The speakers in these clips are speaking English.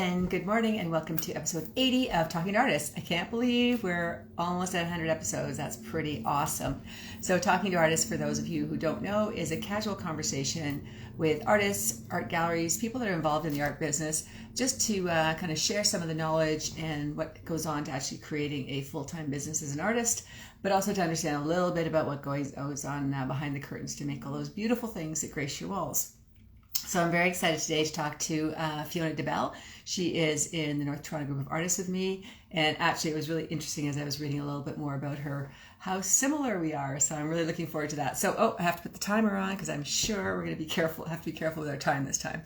and good morning, and welcome to episode 80 of Talking to Artists. I can't believe we're almost at 100 episodes. That's pretty awesome. So Talking to Artists, for those of you who don't know, is a casual conversation with artists, art galleries, people that are involved in the art business, just to kind of share some of the knowledge and what goes on to actually creating a full-time business as an artist, but also to understand a little bit about what goes on behind the curtains to make all those beautiful things that grace your walls. So I'm very excited today to talk to Fiona Debell. She is in the North Toronto group of artists with me. And actually, it was really interesting as I was reading a little bit more about her, how similar we are. So I'm really looking forward to that. So, I have to put the timer on because I'm sure we're going to have to be careful with our time this time.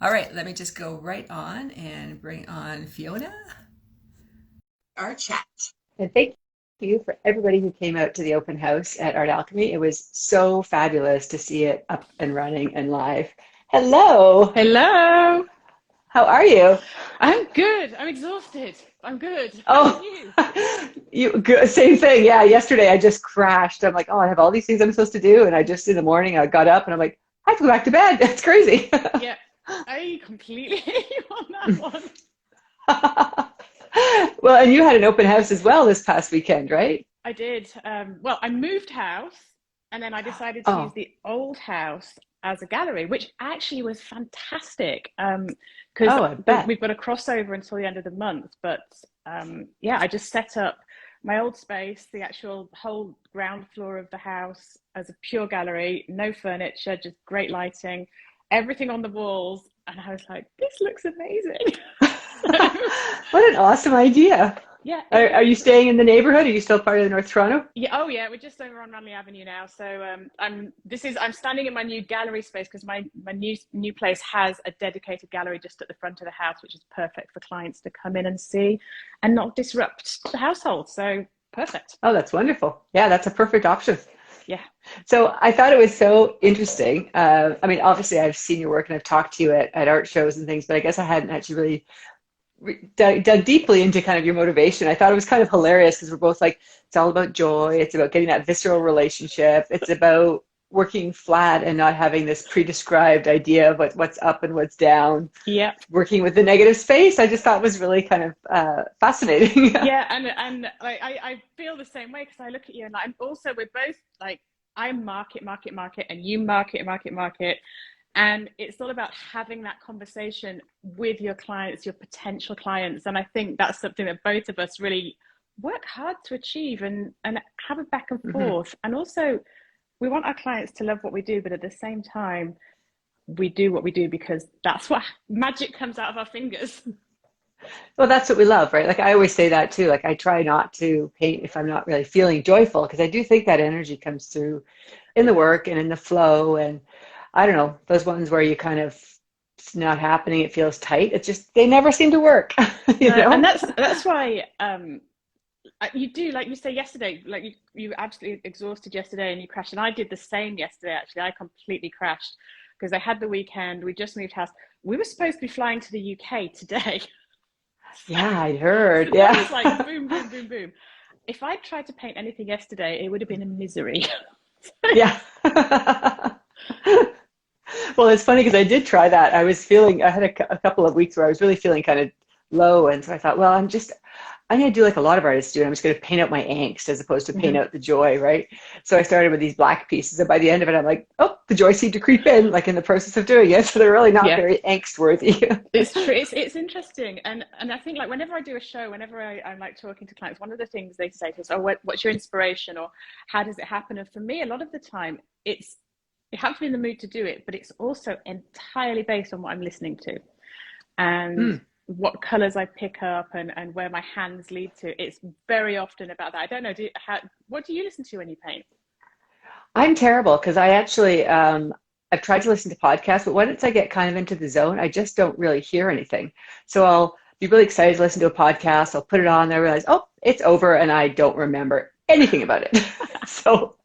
All right, let me just go right on and bring on Fiona. Our chat. And thank you for everybody who came out to the open house at Art Alchemy. It was so fabulous to see it up and running and live. Hello. Hello. How are you? I'm good. I'm exhausted. I'm good. How are you? Good. Same thing. Yeah. Yesterday I just crashed. I'm like, I have all these things I'm supposed to do. And in the morning, I got up and I'm like, I have to go back to bed. That's crazy. Yeah. I completely hear you on that one. Well, and you had an open house as well this past weekend, right? I did. Well, I moved house and then I decided to use the old house as a gallery, which actually was fantastic. Because we've got a crossover until the end of the month. But I just set up my old space, the actual whole ground floor of the house as a pure gallery, no furniture, just great lighting, everything on the walls. And I was like, this looks amazing. What an awesome idea. Yeah. Are you staying in the neighborhood? Are you still part of the North Toronto? Yeah. Oh, yeah. We're just over on Ranelagh Avenue now. So I'm standing in my new gallery space because my new place has a dedicated gallery just at the front of the house, which is perfect for clients to come in and see and not disrupt the household. So perfect. Oh, that's wonderful. Yeah, that's a perfect option. Yeah. So I thought it was so interesting. Obviously I've seen your work and I've talked to you at art shows and things, but I guess I hadn't actually really dug deeply into kind of your motivation. I thought it was kind of hilarious because we're both like, it's all about joy. It's about getting that visceral relationship. It's about working flat and not having this pre-described idea of what's up and what's down. Yeah. Working with the negative space, I just thought was really kind of fascinating. Yeah, and I feel the same way because I look at you and we're both like, I'm market, and you market. And it's all about having that conversation with your clients, your potential clients. And I think that's something that both of us really work hard to achieve and have a back and forth. Mm-hmm. And also, we want our clients to love what we do, but at the same time, we do what we do because that's what magic comes out of our fingers. Well, that's what we love, right? Like I always say that too. Like I try not to paint if I'm not really feeling joyful because I do think that energy comes through in the work and in the flow. And I don't know, those ones where you kind of, it's not happening, it feels tight. It's just, they never seem to work. You know? And that's why you do, like you say yesterday, like you absolutely exhausted yesterday and you crashed. And I did the same yesterday, actually. I completely crashed because I had the weekend. We just moved house. We were supposed to be flying to the UK today. Yeah, I heard. So yeah. It was like boom, boom, boom, boom. If I tried to paint anything yesterday, it would have been a misery. Yeah. Well, it's funny because I did try that. I had a couple of weeks where I was really feeling kind of low. And so I thought, well, I'm going to do like a lot of artists do. I'm just going to paint out my angst as opposed to paint out the joy, right? So I started with these black pieces. And by the end of it, I'm like, oh, the joy seemed to creep in, like in the process of doing it. So they're really not very angst worthy. It's true. It's interesting. And I think like whenever I do a show, whenever I'm like talking to clients, one of the things they say to us, oh, what's your inspiration? Or how does it happen? And for me, a lot of the time, you have to be in the mood to do it, but it's also entirely based on what I'm listening to and what colors I pick up and where my hands lead to. It's very often about that. I don't know, what do you listen to when you paint? I'm terrible because I actually, I've tried to listen to podcasts, but once I get kind of into the zone, I just don't really hear anything. So I'll be really excited to listen to a podcast. I'll put it on there, realize, oh, it's over, and I don't remember anything about it. So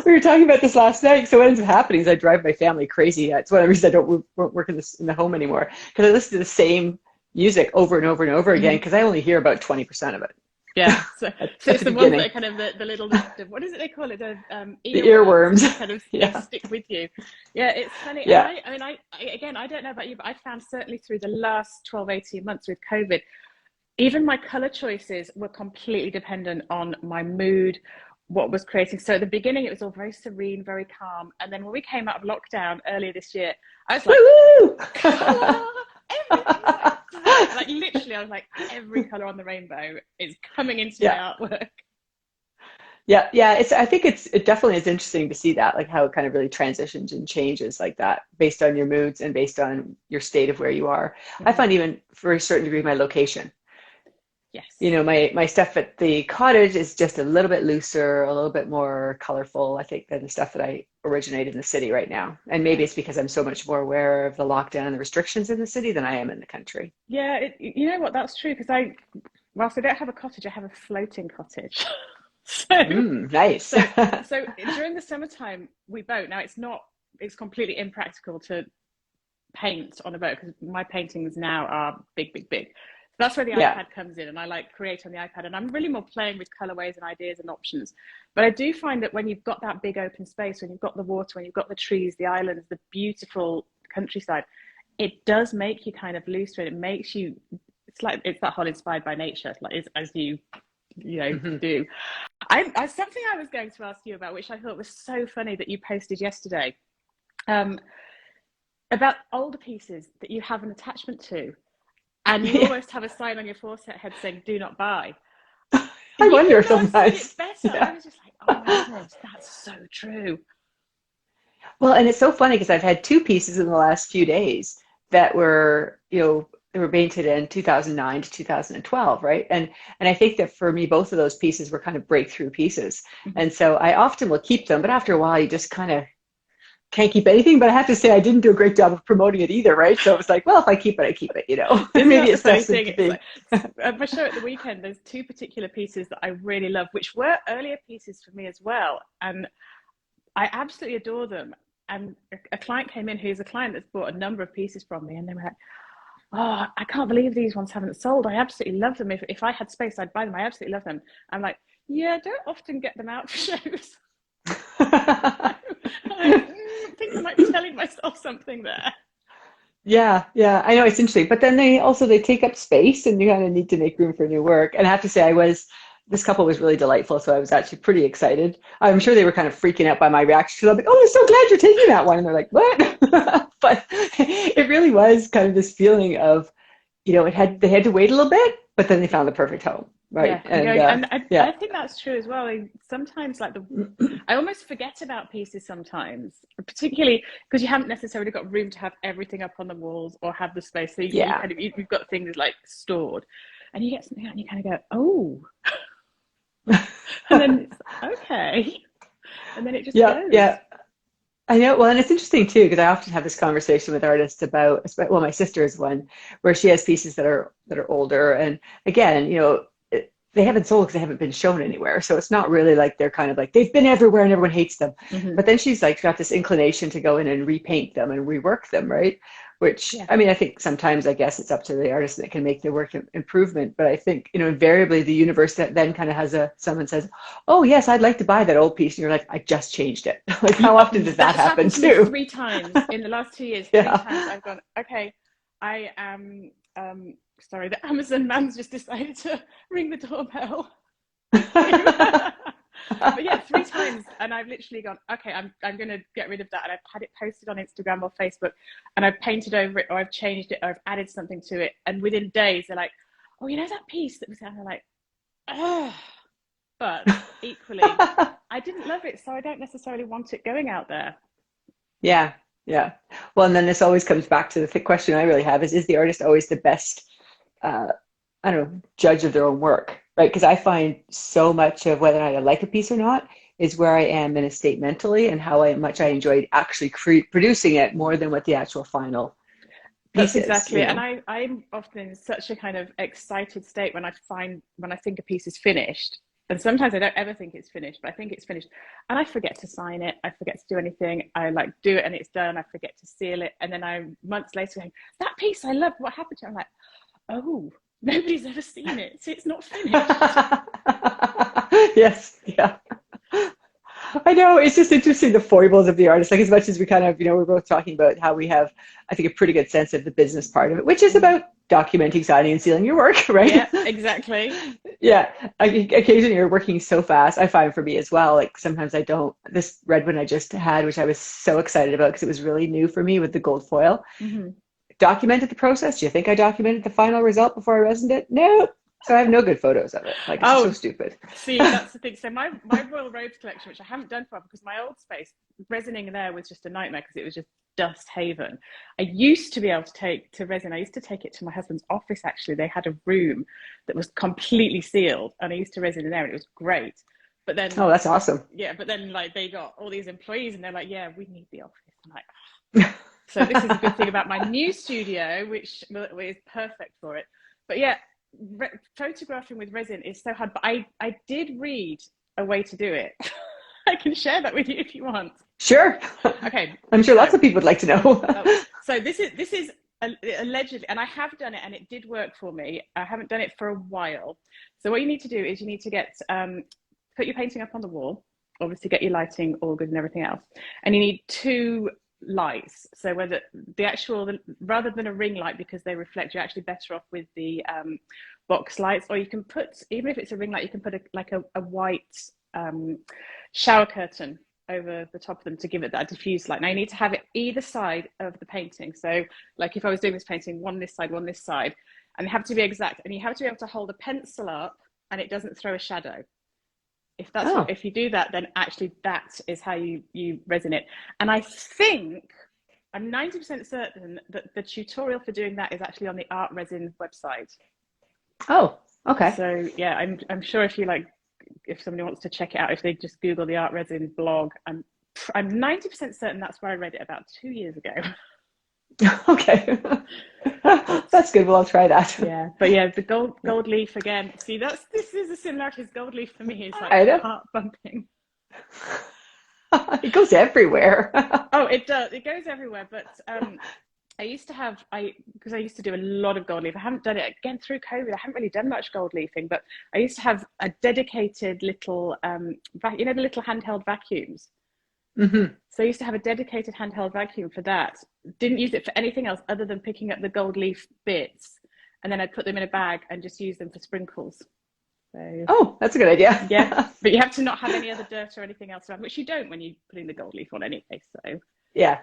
we were talking about this last night. So what ends up happening is I drive my family crazy. It's one of the reasons I don't work in the home anymore because I listen to the same music over and over and over again because I only hear about 20% of it. Yeah, so at it's the the ones that beginning. are kind of the little what is it they call it, the The earworms earworms. that kind of Yeah. stick with you. Yeah, it's funny. And Yeah. I mean, again, I don't know about you, but I found certainly through the last 12-18 months with COVID, even my color choices were completely dependent on my mood, what was creating. So at the beginning, it was all very serene, very calm. And then when we came out of lockdown earlier this year, I was like, Woo! color, everything's like bright. Like literally, I was like, every color on the rainbow is coming into my Yeah. artwork. Yeah, yeah. I think it definitely is interesting to see that, like how it kind of really transitions and changes like that based on your moods and based on your state of where you are. I Mm-hmm. find even for a certain degree my location. You Yes. know, my stuff at the cottage is just a little bit looser, a little bit more colorful, I think, than the stuff that I originate in the city right now. And Yeah. maybe it's because I'm so much more aware of the lockdown and the restrictions in the city than I am in the country. Yeah, you know what? That's true because whilst I don't have a cottage, I have a floating cottage. so, Nice. so, so during the summertime, we boat. Now it's completely impractical to paint on a boat because my paintings now are big, big, big. So that's where the Yeah. iPad comes in, and I like create on the iPad, and I'm really more playing with colorways and ideas and options. But I do find that when you've got that big open space, when you've got the water, when you've got the trees, the islands, the beautiful countryside, it does make you kind of looser. It makes you. It's that whole inspired by nature, like as you know Hmm. do. Something I was going to ask you about, which I thought was so funny that you posted yesterday. Um, about older pieces that you have an attachment to, and you Yeah. almost have a sign on your forehead saying "Do not buy." I You wonder couldn't have said sometimes. it better. I Yeah. was just like, "Oh my goodness, that's so true." Well, and it's so funny because I've had two pieces in the last few days that were, they were painted in 2009 to 2012, right? And I think that for me, both of those pieces were kind of breakthrough pieces. Mm-hmm. And so I often will keep them, but after a while, you just kind of can't keep anything. But I have to say, I didn't do a great job of promoting it either, right? So it was like, well, if I keep it, I keep it. Isn't Maybe that the it's funny destined thing? to It's be. like at my show at the weekend, there's two particular pieces that I really love, which were earlier pieces for me as well, and I absolutely adore them. And a client came in who's a client that's bought a number of pieces from me, and they were like, "Oh, I can't believe these ones haven't sold. I absolutely love them. If I had space, I'd buy them. I absolutely love them." I'm like, "Yeah, I don't often get them out for shows." I think I might be telling myself something there. Yeah, yeah, I know it's interesting, but then they take up space, and you kind of need to make room for new work. And I have to say, this couple was really delightful, so I was actually pretty excited. I'm sure they were kind of freaking out by my reaction because I'm like, "Oh, I'm so glad you're taking that one," and they're like, "What?" But it really was kind of this feeling of, they had to wait a little bit, but then they found the perfect home, right? Yeah, I'm And going, and yeah, I think that's true as well. Sometimes, like I almost forget about pieces sometimes, particularly because you haven't necessarily got room to have everything up on the walls or have the space. So you yeah. kind of you've got things like stored, and you get something out and you kind of go, "Oh," and then it's okay, and then it just Yeah, goes. yeah. I know. Well, and it's interesting too, because I often have this conversation with artists well, my sister is one where she has pieces that are older, and again, they haven't sold because they haven't been shown anywhere. So it's not really like they're kind of like they've been everywhere and everyone hates them. Mm-hmm. But then she's like got this inclination to go in and repaint them and rework them, right? Which Yeah. I mean, I think sometimes I guess it's up to the artist that can make the work improvement. But I think, invariably the universe that then kind of has someone says, "Oh yes, I'd like to buy that old piece," and you're like, "I just changed it." Like how often does that That's happen happened to me too? 3 times in the last 2 years. Three Yeah. times I've gone, okay, I am sorry, the Amazon man's just decided to ring the doorbell. Thank you. But yeah, 3 times, and I've literally gone, okay, I'm going to get rid of that, and I've had it posted on Instagram or Facebook, and I've painted over it, or I've changed it, or I've added something to it, and within days they're like, "Oh, that piece that was," and they're like, "Oh," but equally, I didn't love it, so I don't necessarily want it going out there. Yeah, yeah. Well, and then this always comes back to the question I really have is the artist always the best, uh, I don't know, judge of their own work, right? Because I find so much of whether or not I like a piece or not is where I am in a state mentally and how much I Yeah. enjoyed actually producing it more than what the actual final That's piece is, exactly it. And I'm often in such a kind of excited state when I think a piece is finished. And sometimes I don't ever think it's finished, but I think it's finished. And I forget to sign it. I forget to do anything. I like do it and it's done. I forget to seal it. And then I'm months later going, "That piece I loved, what happened to it?" I'm like, "Oh." Nobody's ever seen it, so it's not finished. Yes, yeah. I know, it's just interesting the foibles of the artist. Like as much as we kind of, we're both talking about how we have, I think, a pretty good sense of the business part of it, which is about documenting, signing, and sealing your work, right? Yeah, exactly. Yeah. Occasionally you're working so fast. I find for me as well, like sometimes I don't. This red one I just had, which I was so excited about because it was really new for me with the gold foil. Mm-hmm. Documented the process. Do you think I documented the final result before I resined it? No. So I have no good photos of it. Like, it's so stupid. See, that's the thing. So my Royal Robes collection, which I haven't done for, because my old space, resining there was just a nightmare because it was just dust haven. I used to be able to take to resin. I used to take it to my husband's office. Actually, they had a room that was completely sealed, and I used to resin in there, and it was great. But then, oh, that's awesome. Yeah, but then like they got all these employees, and they're like, yeah, we need the office. I'm like, oh. So this is a good thing about my new studio, which is perfect for it. But yeah, photographing with resin is so hard. But I did read a way to do it. I can share that with you if you want. Sure. Okay. I'm sure lots of people would like to know. So this is allegedly, and I have done it, and it did work for me. I haven't done it for a while. So what you need to do is you need to get put your painting up on the wall. Obviously, get your lighting all good and everything else, and you need 2 lights. So whether rather than a ring light, because they reflect, you're actually better off with the box lights, or you can put, even if it's a ring light, you can put a white shower curtain over the top of them to give it that diffuse light. Now you need to have it either side of the painting. So like if I was doing this painting, one this side, and they have to be exact, and you have to be able to hold a pencil up and it doesn't throw a shadow. If you do that, then actually that is how you resin it. And I'm 90% certain that the tutorial for doing that is actually on the Art Resin website. Oh, okay. So yeah, I'm sure if somebody wants to check it out, if they just Google the Art Resin blog, I'm 90% certain that's where I read it about 2 years ago. Okay. That's good. Well, I'll try that. Yeah, but yeah, the gold leaf again. See, this is a similarity. Gold leaf for me is like heart bumping. It goes everywhere. Oh, it does. It goes everywhere. But I used to do a lot of gold leaf. I haven't done it again through COVID. I haven't really done much gold leafing, but I used to have a dedicated little, the little handheld vacuums. Mm-hmm. So I used to have a dedicated handheld vacuum for that. Didn't use it for anything else other than picking up the gold leaf bits, and then I'd put them in a bag and just use them for sprinkles. So, oh, that's a good idea. Yeah, but you have to not have any other dirt or anything else around, which you don't when you're putting the gold leaf on anyway. So yeah,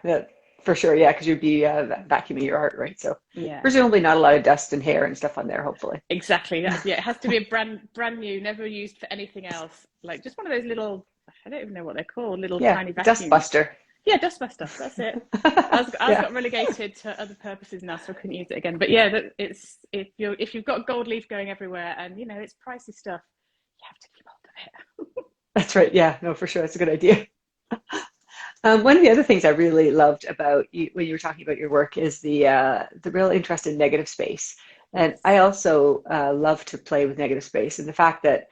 for sure. Yeah, because you'd be vacuuming your art, right? So yeah, presumably not a lot of dust and hair and stuff on there, hopefully. Exactly. Yeah, it has to be a brand new, never used for anything else. Like just one of those little, I don't even know what they're called, little tiny vacuums. Dustbuster. Yeah, dustbuster. That's it. I got relegated to other purposes now, so I couldn't use it again. But yeah, it's if you've got gold leaf going everywhere, and it's pricey stuff, you have to keep hold of it. That's right. Yeah, no, for sure, it's a good idea. One of the other things I really loved about you when you were talking about your work is the real interest in negative space, and I also love to play with negative space, and the fact that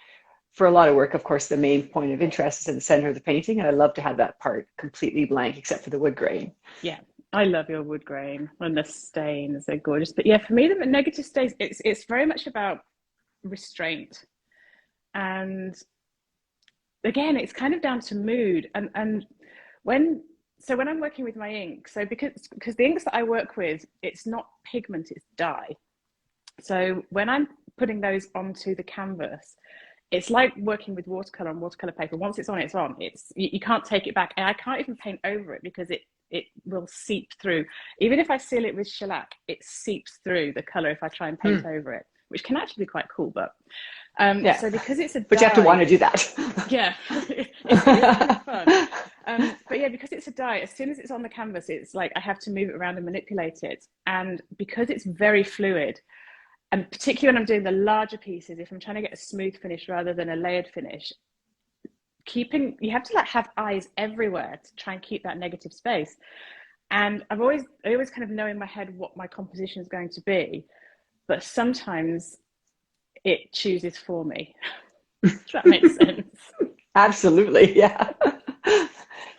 for a lot of work, of course, the main point of interest is in the center of the painting, and I love to have that part completely blank except for the wood grain. Yeah, I love your wood grain and the stains. They're gorgeous. But yeah, for me, the negative stains, it's very much about restraint. And again, it's kind of down to mood. And when I'm working with my ink, so because the inks that I work with, it's not pigment, it's dye. So when I'm putting those onto the canvas, it's like working with watercolor and watercolor paper. Once it's on, it's on. You can't take it back. And I can't even paint over it because it will seep through. Even if I seal it with shellac, it seeps through the color if I try and paint over it, which can actually be quite cool. But so because it's a dye, but you have to want to do that. Yeah, it's kind of fun. But yeah, because it's a dye, as soon as it's on the canvas, it's like I have to move it around and manipulate it. And because it's very fluid, and particularly when I'm doing the larger pieces, if I'm trying to get a smooth finish rather than a layered finish, you have to have eyes everywhere to try and keep that negative space. And I always kind of know in my head what my composition is going to be, but sometimes it chooses for me. If that makes sense. Absolutely, yeah.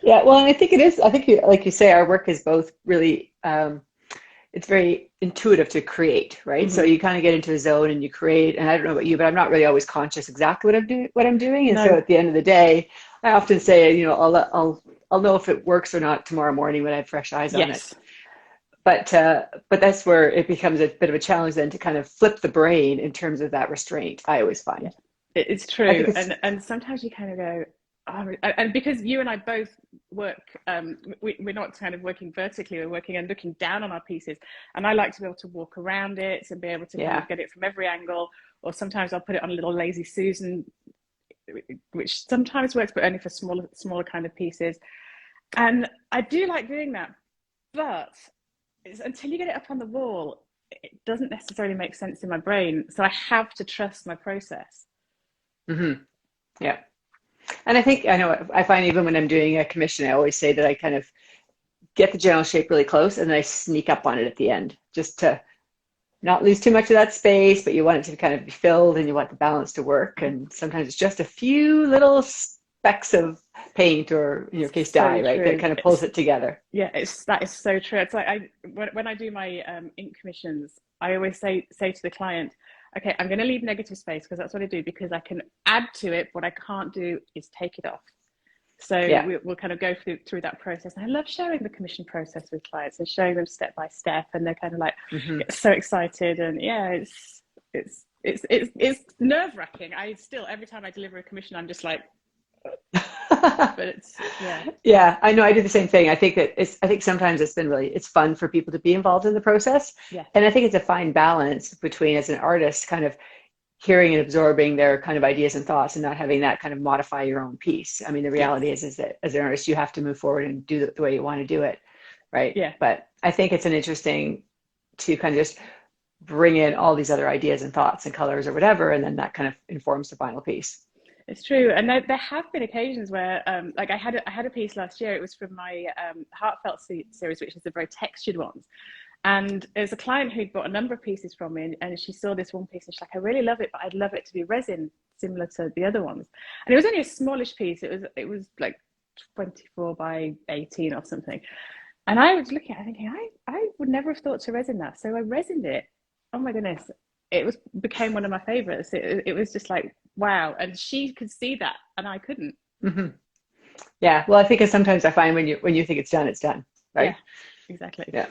Yeah, well, and I think it is. I think, like you say, our work is both really it's very intuitive to create, right? So you kind of get into a zone and you create. And I don't know about you, but I'm not really always conscious exactly what I'm doing. And so No. at the end of the day, I often say, you know, I'll know if it works or not tomorrow morning when I have fresh eyes on it. Yes. But that's where it becomes a bit of a challenge then to kind of flip the brain in terms of that restraint, I always Yeah. find. It's I think true. it's, And sometimes you kind of go, oh, and because you and I both work, we're not kind of working vertically, we're working and looking down on our pieces. And I like to be able to walk around it and be able to kind yeah, of get it from every angle. Or sometimes I'll put it on a little lazy Susan, which sometimes works, but only for smaller kind of pieces. And I do like doing that, but it's, until you get it up on the wall, it doesn't necessarily make sense in my brain. So I have to trust my process. yeah. And I think, I know, I find even when I'm doing a commission, I always say that I kind of get the general shape really close and then I sneak up on it at the end just to not lose too much of that space, but you want it to kind of be filled and you want the balance to work. And sometimes it's just a few little specks of paint or in your case So dye, right? That true. kind of pulls it together. Yeah, that is so true. It's like when I do my ink commissions, I always say to the client, okay, I'm going to leave negative space because that's what I do, because I can add to it. What I can't do is take it off. So Yeah. we'll kind of go through that process. And I love sharing the commission process with clients and showing them step by step, and they're kind of like get so excited. And yeah, it's nerve wracking. I still, every time I deliver a commission, I'm just like, but it's yeah. Yeah, I know I do the same thing. I think sometimes it's fun for people to be involved in the process. Yeah. And I think it's a fine balance between, as an artist, kind of hearing and absorbing their kind of ideas and thoughts and not having that kind of modify your own piece. I mean, the reality is that as an artist, you have to move forward and do it the way you want to do it. Right. Yeah. But I think it's an interesting to kind of just bring in all these other ideas and thoughts and colors or whatever. And then that kind of informs the final piece. It's true, and there have been occasions where, like I had a piece last year. It was from my heartfelt series, which is the very textured ones. And there's a client who'd bought a number of pieces from me, and she saw this one piece, and she's like, "I really love it, but I'd love it to be resin, similar to the other ones." And it was only a smallish piece. It was like 24 by 18 or something. And I was looking at it thinking, I would never have thought to resin that. So I resined it. Oh my goodness. Became one of my favorites. It was just like, wow. And she could see that and I couldn't. Mm-hmm. Yeah. Well, I think sometimes I find when you think it's done, right? Yeah, exactly. Yeah.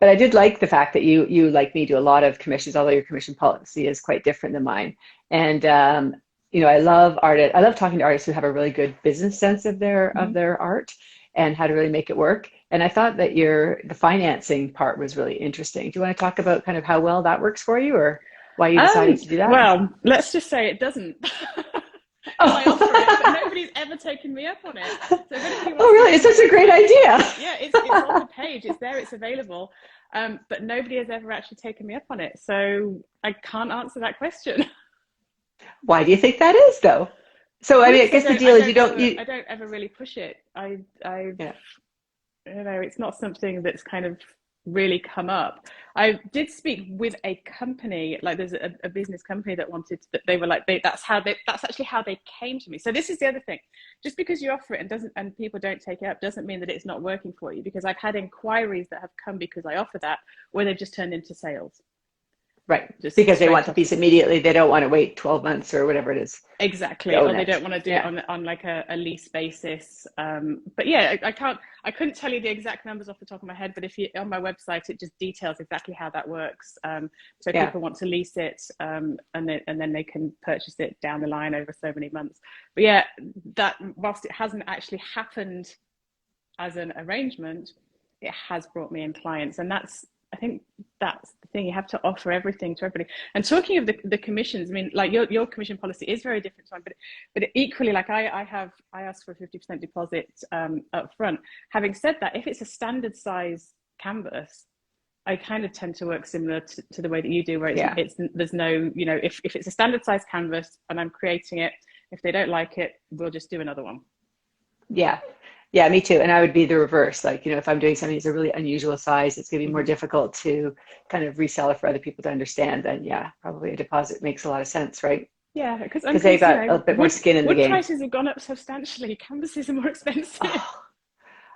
But I did like the fact that you like me do a lot of commissions, although your commission policy is quite different than mine. And I love I love talking to artists who have a really good business sense of their art and how to really make it work. And I thought that the financing part was really interesting. Do you want to talk about kind of how well that works for you, or why you decided to do that? Well, let's just say it doesn't. I offer it, but nobody's ever taken me up on it. So really? It's such a great idea. Yeah, it's on the page. It's there. It's available. But nobody has ever actually taken me up on it. So I can't answer that question. Why do you think that is, though? So I mean, I guess the deal is I don't ever really push it. Yeah. It's not something that's kind of really come up. I did speak with a company, like there's a business company that they were like, that's actually how they came to me. So this is the other thing. Just because you offer it and people don't take it up doesn't mean that it's not working for you, because I've had inquiries that have come because I offer that, where they've just turned into sales. Right, just because they want the piece immediately. They don't want to wait 12 months or whatever it is. Exactly, or they don't want to do it on like a lease basis. But yeah, I couldn't tell you the exact numbers off the top of my head, but if you on my website, it just details exactly how that works. So people want to lease it, and then they can purchase it down the line over so many months. But yeah, that whilst it hasn't actually happened as an arrangement, it has brought me in clients, and I think that's the thing. You have to offer everything to everybody. And talking of the commissions, I mean, like your commission policy is very different to mine, but equally, like I ask for a 50% deposit up front. Having said that, if it's a standard size canvas, I kind of tend to work similar to the way that you do, where there's no, if it's a standard size canvas and I'm creating it, if they don't like it, we'll just do another one. Yeah. Yeah, me too. And I would be the reverse. Like, if I'm doing something that's a really unusual size, it's going to be more difficult to kind of resell it for other people to understand. Then, yeah, probably a deposit makes a lot of sense, right? Yeah, because they've got a bit more skin in the game. Wood prices have gone up substantially. Canvases are more expensive.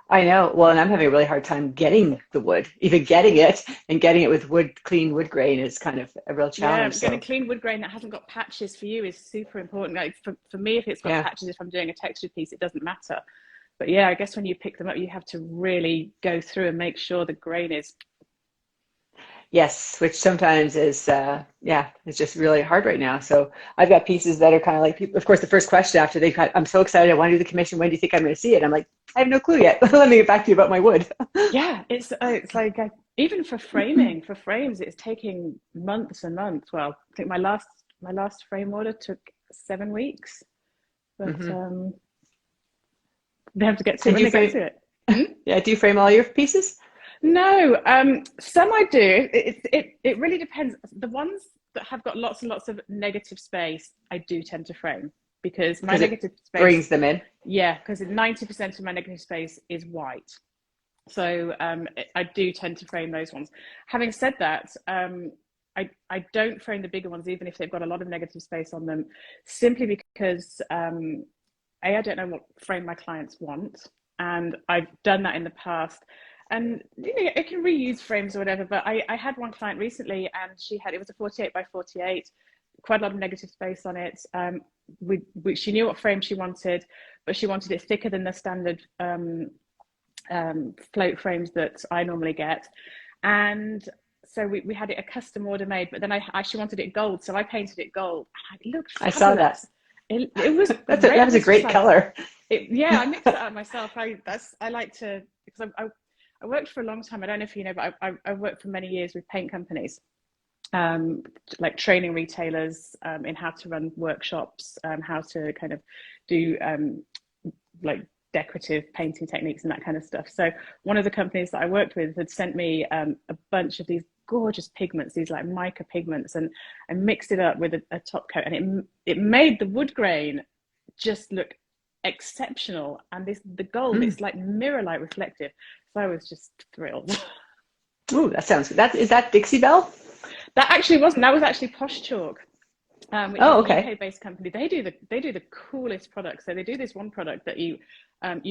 I know. Well, and I'm having a really hard time getting the wood, even getting it, and getting it with clean wood grain is kind of a real Yeah, challenge. getting So, clean wood grain that hasn't got patches for you is super important. Like for me, if it's got yeah. patches, if I'm doing a textured piece, it doesn't matter. But yeah, I guess when you pick them up, you have to really go through and make sure the grain is. Yes, which sometimes is, yeah, it's just really hard right now. So I've got pieces that are kind of like people, of course, the first question after they've got, I'm so excited, I want to do the commission. When do you think I'm going to see it? I'm like, I have no clue yet. Let me get back to you about my wood. Yeah, it's like even for framing, for frames, it's taking months and months. Well, I think my last frame order took 7 weeks, but Hmm. they have to get to it And when do you they get frame, to it. Hmm? yeah, do you frame all your pieces? No, some I do. It really depends. The ones that have got lots and lots of negative space, I do tend to frame because my Because it negative space, brings them in. yeah, because 90% of my negative space is white. So I do tend to frame those ones. Having said that, I don't frame the bigger ones, even if they've got a lot of negative space on them, simply because I don't know what frame my clients want, and I've done that in the past. And I can reuse frames or whatever. But I had one client recently, and it was a 48 by 48, quite a lot of negative space on it. She knew what frame she wanted, but she wanted it thicker than the standard float frames that I normally get. And so we had it a custom order made, but then she wanted it gold, so I painted it gold. And it looked I saw that. fabulous. It was That great. I was a was just great like, color. yeah, I mixed it up myself. I like to, because I worked for a long time. I don't know if you know, but I worked for many years with paint companies, like training retailers in how to run workshops, how to kind of do like decorative painting techniques and that kind of stuff. So one of the companies that I worked with had sent me a bunch of these gorgeous pigments, these like mica pigments, and I mixed it up with a top coat, and it made the wood grain just look exceptional. And the gold, Mm. it's like mirror light reflective. So I was just thrilled. Ooh, that sounds good. Is that Dixie Bell? That actually wasn't. That was actually Posh Chalk, which is Oh, a okay. UK-based company. They do the coolest products. So they do this one product that you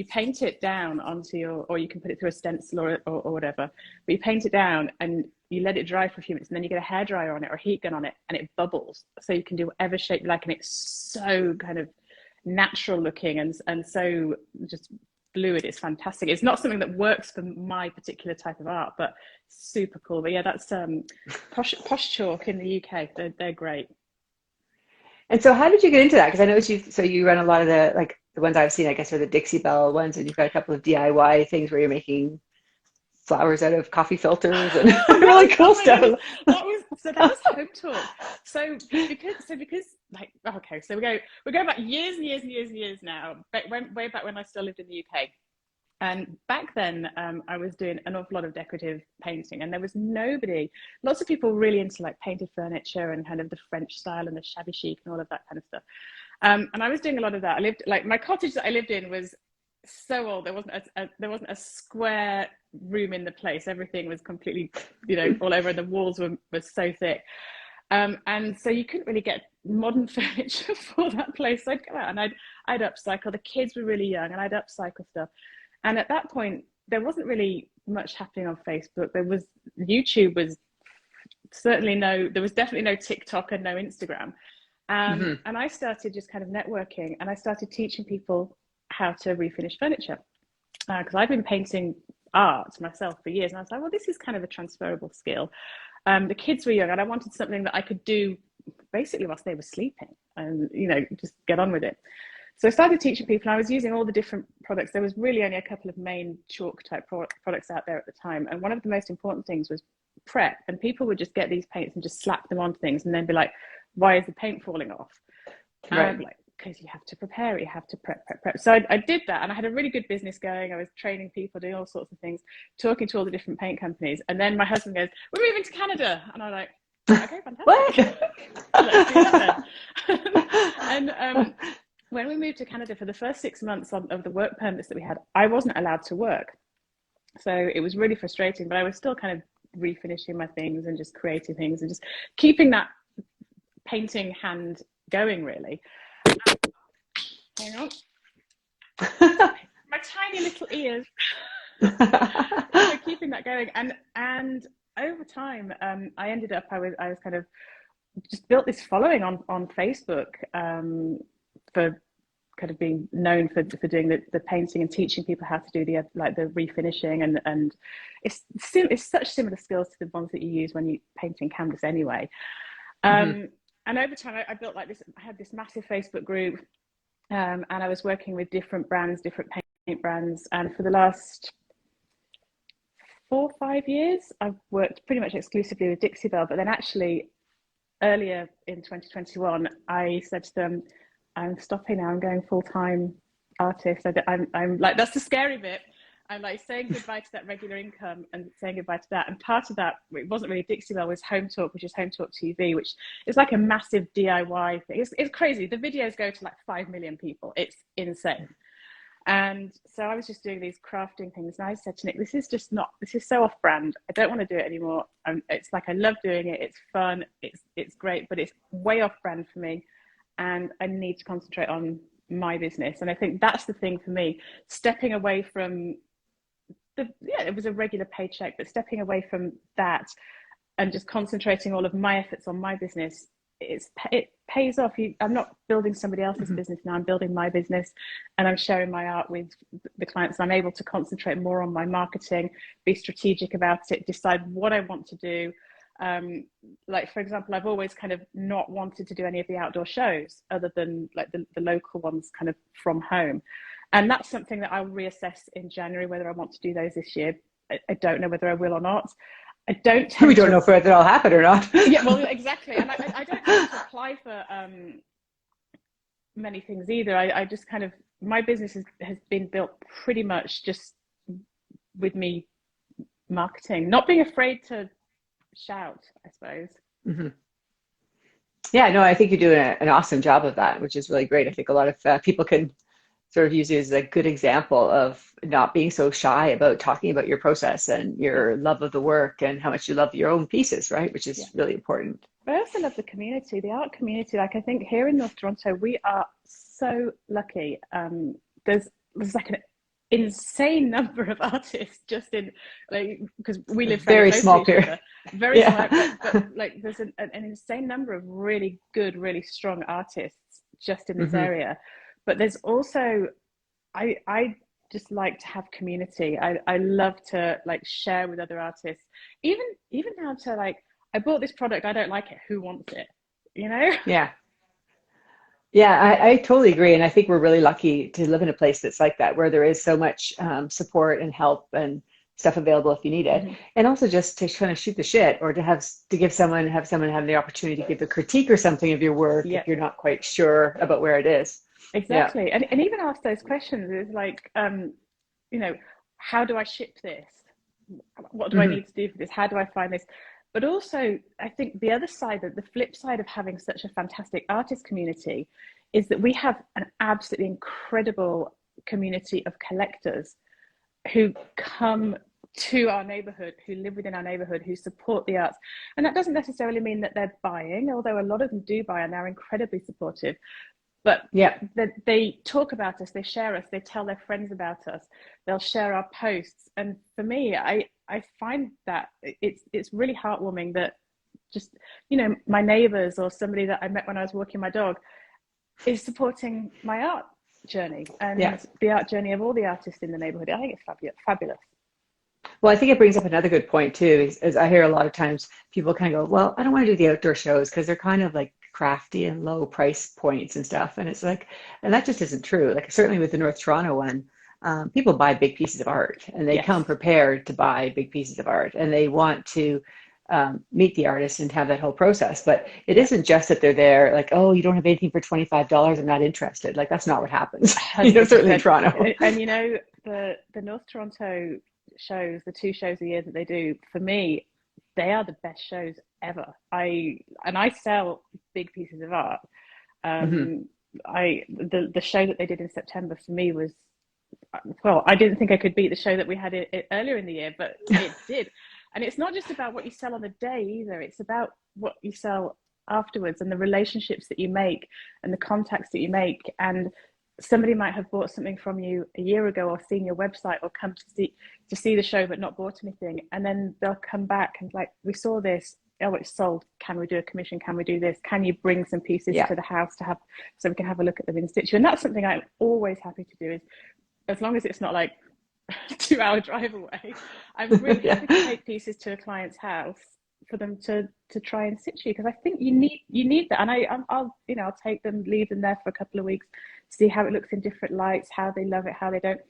paint it down onto or you can put it through a stencil or whatever. But you paint it down and you let it dry for a few minutes, and then you get a hairdryer on it or a heat gun on it, and it bubbles. So you can do whatever shape you like, and it's so kind of natural looking and so just fluid. It's fantastic. It's not something that works for my particular type of art, but super cool. But yeah, that's Posh Chalk in the UK. They're great. And so how did you get into that? Because I know you run a lot of the ones I've seen, I guess, are the Dixie Bell ones, and you've got a couple of DIY things where you're making flowers out of coffee filters and really cool Oh my goodness, stuff. that was Home Talk. So because like, okay, so we go back years and years and years and years now, way back when I still lived in the UK. And back then, I was doing an awful lot of decorative painting, and there was lots of people really into like painted furniture and kind of the French style and the shabby chic and all of that kind of stuff. And I was doing a lot of that. My cottage that I lived in was so old. There wasn't a square room in the place. Everything was completely, all over, and the walls were so thick. And so you couldn't really get modern furniture for that place. So I'd go out and I'd upcycle. The kids were really young, and I'd upcycle stuff. And at that point, there wasn't really much happening on Facebook. YouTube was there was definitely no TikTok and no Instagram. Hmm. And I started just kind of networking, and I started teaching people how to refinish furniture. Because I'd been painting art myself for years. And I was like, well, this is kind of a transferable skill. The kids were young, and I wanted something that I could do basically whilst they were sleeping and, just get on with it. So I started teaching people. I was using all the different products. There was really only a couple of main chalk type products out there at the time. And one of the most important things was prep. And people would just get these paints and just slap them on things and then be like, why is the paint falling off? And Right. I'd be like, because you have to prepare it, you have to prep. So I did that, and I had a really good business going. I was training people, doing all sorts of things, talking to all the different paint companies. And then my husband goes, we're moving to Canada. And I'm like, okay, fantastic. What? Let's do that then. And when we moved to Canada, for the first 6 months of the work permits that we had, I wasn't allowed to work. So it was really frustrating, but I was still kind of refinishing my things and just creating things and just keeping that painting hand going, really. Hang on. my tiny little ears. So keeping that going, and over time, I ended up, I was kind of just built this following on Facebook, for kind of being known for doing the painting and teaching people how to do the refinishing, and it's such similar skills to the ones that you use when you paint in canvas anyway. And over time I built like this, I had this massive Facebook group, and I was working with different brands, different paint brands, and for the last 4 or 5 years I've worked pretty much exclusively with Debell. But then actually earlier in 2021 I said to them, I'm stopping now, I'm going full-time artist. I'm like, that's the scary bit. I'm like saying goodbye to that regular income and saying goodbye to that. And part of that, it wasn't really Debell, was Home Talk, which is Home Talk TV, which is like a massive DIY thing. It's crazy. The videos go to like 5 million people. It's insane. And so I was just doing these crafting things, and I said to Nick, this is so off brand. I don't want to do it anymore. It's like, I love doing it. It's fun. It's great, but it's way off brand for me. And I need to concentrate on my business. And I think that's the thing for me, stepping away from it was a regular paycheck, but stepping away from that and just concentrating all of my efforts on my business, it pays off. I'm not building somebody else's business now, I'm building my business, and I'm sharing my art with the clients. I'm able to concentrate more on my marketing, be strategic about it, decide what I want to do. Like, for example, I've always kind of not wanted to do any of the outdoor shows other than like the local ones kind of from home. And that's something that I'll reassess in January, whether I want to do those this year. I don't know whether I will or not. I don't tend We don't know if it'll happen or not. Yeah, well, exactly. And I don't tend to apply for many things either. I just kind of, my business has been built pretty much just with me marketing, not being afraid to shout, I suppose. Yeah, no, I think you're doing an awesome job of that, which is really great. I think a lot of people can sort of use it as a good example of not being so shy about talking about your process and your love of the work and how much you love your own pieces, right? Which is really important. But I also love the community, the art community. Like, I think here in North Toronto, we are so lucky. There's like an insane number of artists just in, like, because we live very small here. Very small, but like there's an insane number of really good, really strong artists just in this area. But there's also, I just like to have community. I love to like share with other artists, even down to like, I bought this product, I don't like it, who wants it, you know? Yeah, I totally agree. And I think we're really lucky to live in a place that's like that, where there is so much support and help and stuff available if you need it. And also just to kind of shoot the shit, or to have someone have the opportunity to give a critique or something of your work if you're not quite sure about where it is. Exactly. And even ask those questions is like, you know, how do I ship this? What do I need to do for this? How do I find this? But also, I think the other side, the flip side of having such a fantastic artist community, is that we have an absolutely incredible community of collectors who come to our neighborhood, who live within our neighborhood, who support the arts. And that doesn't necessarily mean that they're buying, although a lot of them do buy and they're incredibly supportive. But they talk about us, they share us, they tell their friends about us, they'll share our posts. And for me, I find that it's really heartwarming that just, you know, my neighbors or somebody that I met when I was walking my dog is supporting my art journey and the art journey of all the artists in the neighborhood. I think it's fabulous. Well, I think it brings up another good point too, is I hear a lot of times people kind of go, well, I don't want to do the outdoor shows because they're kind of like crafty and low price points and stuff. And it's like, and that just isn't true. Like, certainly with the North Toronto one, people buy big pieces of art, and they come prepared to buy big pieces of art, and they want to meet the artist and have that whole process. But it isn't just that they're there like, oh, you don't have anything for $25, I'm not interested. Like, that's not what happens. You know, certainly in Toronto. And you know, the North Toronto shows, the 2 shows a year that they do, for me, they are the best shows ever. I sell big pieces of art. The show that they did in September for me was, well, I didn't think I could beat the show that we had earlier in the year, but it did. And it's not just about what you sell on the day either. It's about what you sell afterwards and the relationships that you make and the contacts that you make. And somebody might have bought something from you a year ago or seen your website or come to see the show but not bought anything, and then they'll come back and like, we saw this, oh, it's sold, can we do a commission, can we do this, can you bring some pieces to the house to have so we can have a look at them in situ. And that's something I'm always happy to do, is as long as it's not like a 2-hour drive away, I'm really happy to take pieces to a client's house for them to try in situ, because I think you need that. And I'll take them, leave them there for a couple of weeks, see how it looks in different lights, how they love it, how they don't.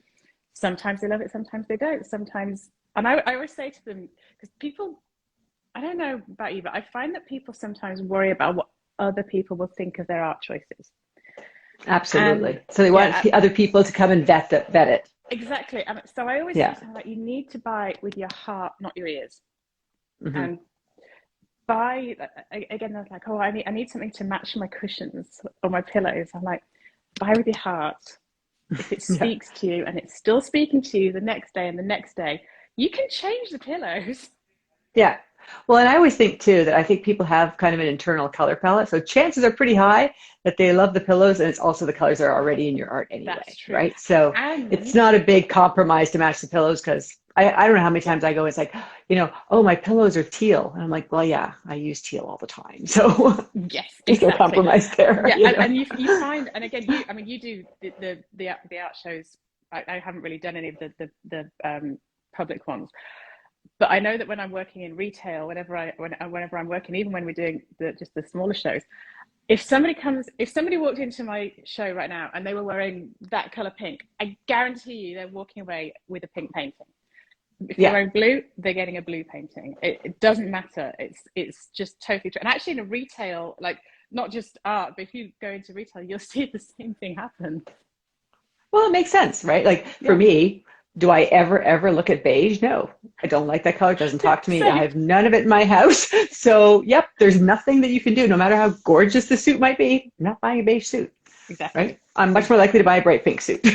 Sometimes they love it, sometimes they don't. Sometimes, and I always say to them, because people, I don't know about you, but I find that people sometimes worry about what other people will think of their art choices. Absolutely. So they want other people to come and vet it. Exactly. So I always say something like, you need to buy with your heart, not your ears. Mm-hmm. And buy, again, they're like, oh, I need something to match my cushions or my pillows. I'm like, buy with your heart. If it speaks to you and it's still speaking to you the next day and the next day, you can change the pillows. Yeah. Well, and I always think too that I think people have kind of an internal color palette. So chances are pretty high that they love the pillows, and it's also the colors are already in your art anyway. That's true. Right? So it's not a big compromise to match the pillows, because I don't know how many times I go, it's like, oh, my pillows are teal. And I'm like, well, yeah, I use teal all the time. So yes, there's no compromise there. Yeah, and you find, and again, you do the art shows. I haven't really done any of the public ones. But I know that when I'm working in retail, whenever I'm working, even when we're doing just the smaller shows, if somebody walked into my show right now and they were wearing that color pink, I guarantee you they're walking away with a pink painting. If they're wearing blue, they're getting a blue painting. It doesn't matter. It's just totally true. And actually in a retail, like not just art, but if you go into retail, you'll see the same thing happen. Well, it makes sense, right? Like for me, do I ever look at beige? No, I don't like that color. It doesn't talk to me. I have none of it in my house. So, there's nothing that you can do, no matter how gorgeous the suit might be. I'm not buying a beige suit. Exactly. Right? I'm much more likely to buy a bright pink suit.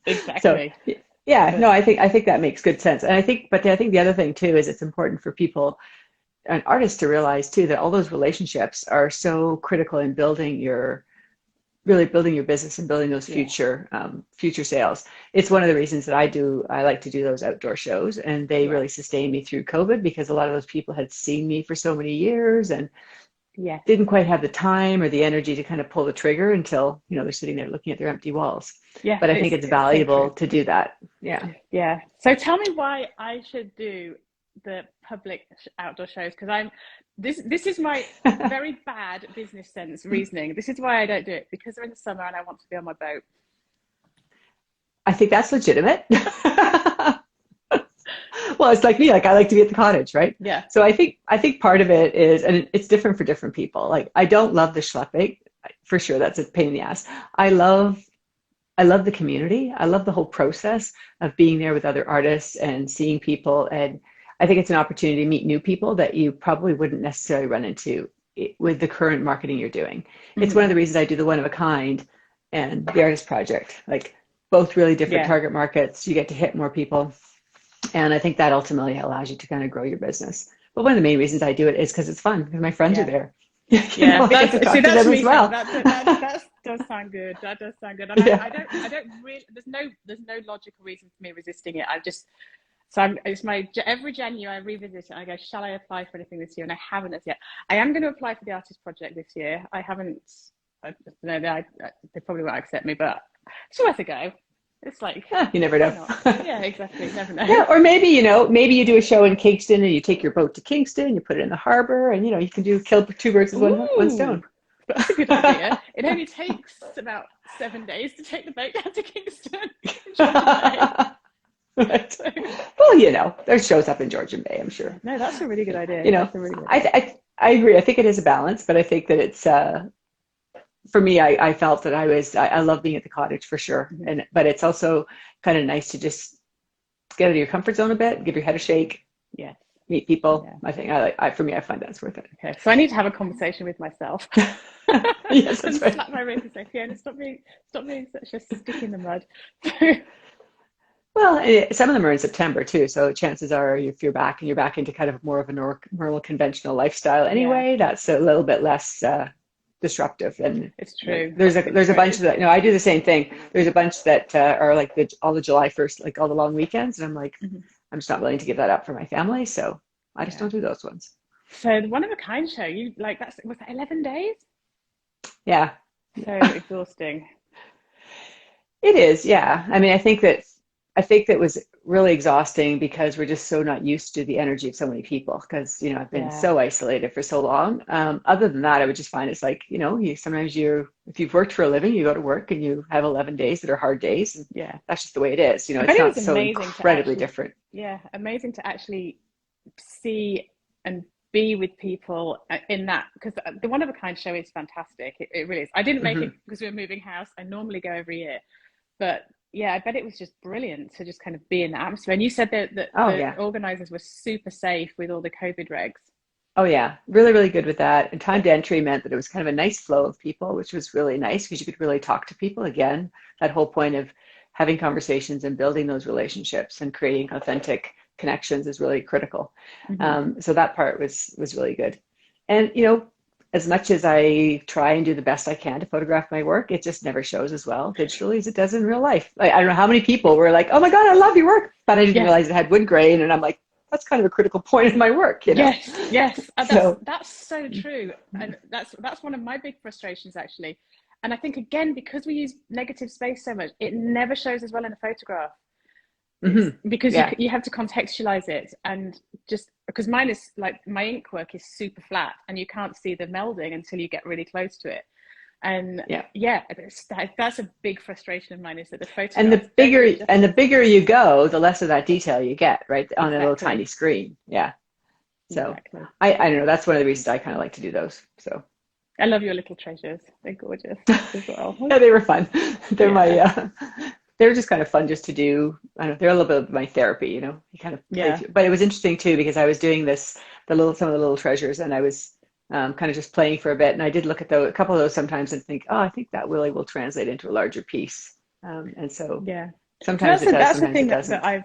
Exactly. So, no, I think that makes good sense. And I think the other thing too is it's important for people and artists to realize too that all those relationships are so critical in building your business and building those future sales. It's one of the reasons that I like to do those outdoor shows, and they really sustained me through COVID, because a lot of those people had seen me for so many years and didn't quite have the time or the energy to kind of pull the trigger until, they're sitting there looking at their empty walls. Yeah. But I think it's valuable to do that. Yeah. Yeah. So tell me why I should do the public outdoor shows, because this is my very bad business sense reasoning. This is why I don't do it, because they're in the summer and I want to be on my boat. I think that's legitimate. Well, it's like me, like I like to be at the cottage, right? Yeah. So I think part of it is, and it's different for different people. Like I don't love the schlepping, for sure. That's a pain in the ass. I love the community. I love the whole process of being there with other artists and seeing people. And I think it's an opportunity to meet new people that you probably wouldn't necessarily run into with the current marketing you're doing. Mm-hmm. It's one of the reasons I do the One of a Kind and the Artist Project, like both really different target markets. You get to hit more people. And I think that ultimately allows you to kind of grow your business. But one of the main reasons I do it is because it's fun, because my friends are there. That's me. Well. That does sound good. That does sound good. And I don't really, there's no logical reason for me resisting it. It's every January I revisit it and I go, shall I apply for anything this year? And I haven't as yet. I am going to apply for the Artist Project this year. I haven't, they probably won't accept me, but it's worth a go. It's like, you never know. Yeah, exactly. Never know. Yeah, or maybe you do a show in Kingston and you take your boat to Kingston, you put it in the harbor, and you can kill two birds with one stone. That's a good idea. It only takes about 7 days to take the boat down to Kingston. Right. Well, there's shows up in Georgian Bay, I'm sure. No, that's a really good idea. I agree. I think it is a balance, but I think that it's for me, I felt that I love being at the cottage for sure. But it's also kind of nice to just get out of your comfort zone a bit, give your head a shake. Yeah. Meet people. Yeah. I think I find that's worth it. Okay. So I need to have a conversation with myself. Yes, that's right. Slap my wrist and say, Fiona, stop being such a stick in the mud. Well, some of them are in September too. So chances are if you're back into kind of more of a normal conventional lifestyle anyway, that's a little bit less disruptive. And It's true. there's a bunch of that. You know, I do the same thing. There's a bunch that are like all the July 1st, like all the long weekends, and I'm like, I'm just not willing to give that up for my family, so I just don't do those ones. So the one of a kind show, you like was that 11 days? Yeah. So exhausting. It is, yeah. I mean, I think that was really exhausting because we're just so not used to the energy of so many people because, you know, I've been so isolated for so long. Other than that, I would just find it's like, you know, if you've worked for a living, you go to work and you have 11 days that are hard days. And that's just the way it is. You know, it's not so incredibly different. Yeah, amazing to actually see and be with people in that, because the One of a Kind show is fantastic. It really is. I didn't make it because we were moving house. I normally go every year, but yeah, I bet it was just brilliant to just kind of be in the atmosphere. And you said that the organizers were super safe with all the COVID regs. Oh yeah, really, really good with that. And time to entry meant that it was kind of a nice flow of people, which was really nice because you could really talk to people. Again, that whole point of having conversations and building those relationships and creating authentic connections is really critical. So that part was really good. And, you know, as much as I try and do the best I can to photograph my work, it just never shows as well digitally as it does in real life. I don't know how many people were like, oh my God, I love your work. But I didn't realize it had wood grain. And I'm like, that's kind of a critical point in my work, you know? Yes. That's so true. And that's one of my big frustrations, actually. And I think, again, because we use negative space so much, it never shows as well in a photograph. Because you have to contextualize it, and just because mine is like, my ink work is super flat and you can't see the melding until you get really close to it. And that's a big frustration of mine, is that the photo and the bigger you go, the less of that detail you get, right, on a little tiny screen. So I don't know, that's one of the reasons I kind of like to do those. So I love your little treasures, they're gorgeous as well. Yeah, they were fun. They're my they're just kind of fun just to do. I don't know, they're a little bit of my therapy, you know. You kind of play through. But it was interesting too because I was doing some of the little treasures, and I was kind of just playing for a bit. And I did look at a couple of those sometimes and think, oh, I think that really will translate into a larger piece. And so sometimes it does, sometimes it doesn't.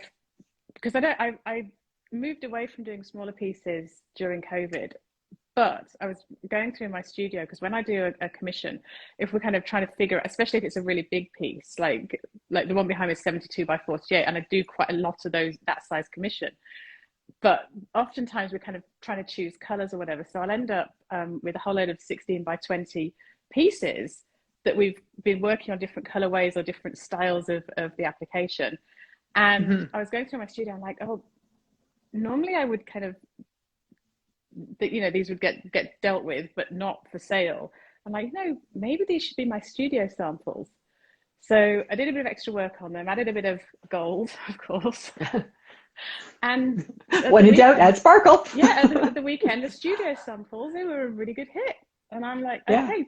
Because I moved away from doing smaller pieces during COVID. But I was going through my studio, because when I do a commission, if we're kind of trying to figure out, especially if it's a really big piece, like the one behind me is 72 by 48, and I do quite a lot of that size commission. But oftentimes we're kind of trying to choose colors or whatever. So I'll end up with a whole load of 16 by 20 pieces that we've been working on different colorways or different styles of the application. And I was going through my studio, I'm like, oh, normally I would kind of, that, you know, these would get dealt with but not for sale. I'm like, no, maybe these should be my studio samples. So I did a bit of extra work on them, added a bit of gold, of course. And when in doubt, add sparkle. At the weekend, the studio samples, they were a really good hit. And I'm like, okay,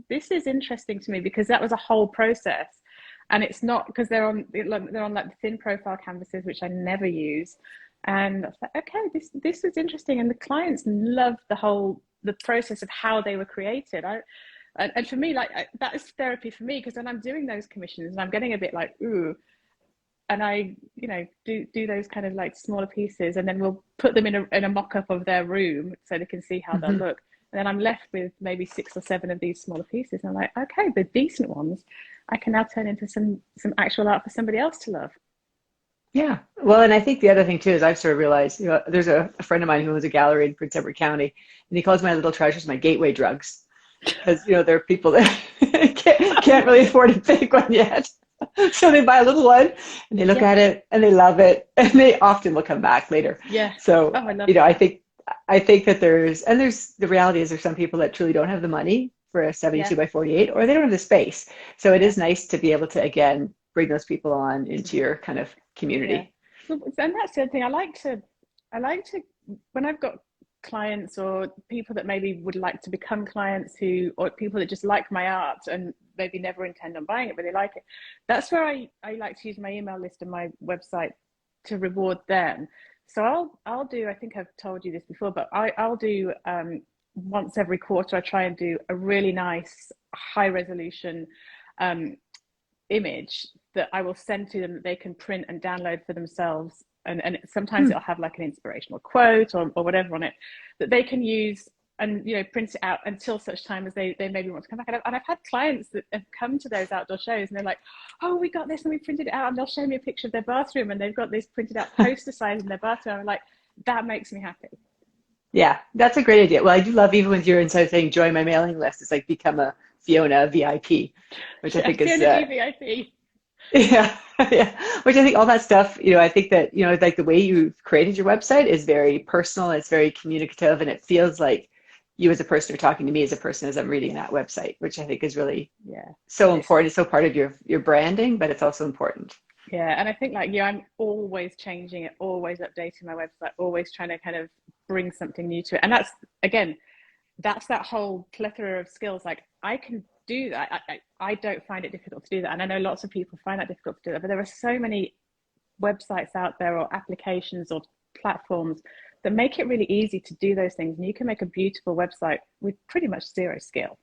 this is interesting to me, because that was a whole process. And it's not because they're on like the thin profile canvases, which I never use. And I was like, okay, this is interesting. And the clients loved the process of how they were created. And for me, that is therapy for me, because when I'm doing those commissions and I'm getting a bit like, ooh, and I, you know, do those kind of like smaller pieces, and then we'll put them in a mock-up of their room so they can see how they'll look. And then I'm left with maybe 6 or 7 of these smaller pieces. And I'm like, okay, the decent ones, I can now turn into some actual art for somebody else to love. Yeah. Well, and I think the other thing too is I've sort of realized, you know, there's a friend of mine who owns a gallery in Prince Edward County, and he calls my little treasures my gateway drugs, because, you know, there are people that can't really afford a big one yet. So they buy a little one and they look at it and they love it, and they often will come back later. Yeah. So, I love you know, that. I think that there's the reality is there's some people that truly don't have the money for a 72 by 48, or they don't have the space. So it is nice to be able to, again, bring those people on into your kind of community. Yeah. And that's the other thing. I like to, when I've got clients or people that maybe would like to become clients or people that just like my art and maybe never intend on buying it, but they like it. That's where I like to use my email list and my website to reward them. So I'll do, I think I've told you this before, but I'll do once every quarter, I try and do a really nice high resolution image that I will send to them that they can print and download for themselves. And sometimes it'll have like an inspirational quote or whatever on it that they can use and print it out until such time as they maybe want to come back. And I've had clients that have come to those outdoor shows and they're like, oh, we got this and we printed it out, and they'll show me a picture of their bathroom and they've got this printed out poster size in their bathroom. I'm like, that makes me happy. Yeah, that's a great idea. Well, I do love, even with your instead of saying join my mailing list, it's like become a Fiona VIP, which I think is Fiona VIP. Yeah, yeah. Which I think all that stuff, I think that, like the way you've created your website is very personal, it's very communicative, and it feels like you as a person are talking to me as a person as I'm reading that website, which I think is really so important. It's so part of your branding, but it's also important. Yeah, and I think like I'm always changing it, always updating my website, always trying to kind of bring something new to it. And that's that whole plethora of skills. Like I can do that. I don't find it difficult to do that. And I know lots of people find that difficult to do that, but there are so many websites out there or applications or platforms that make it really easy to do those things. And you can make a beautiful website with pretty much zero skill.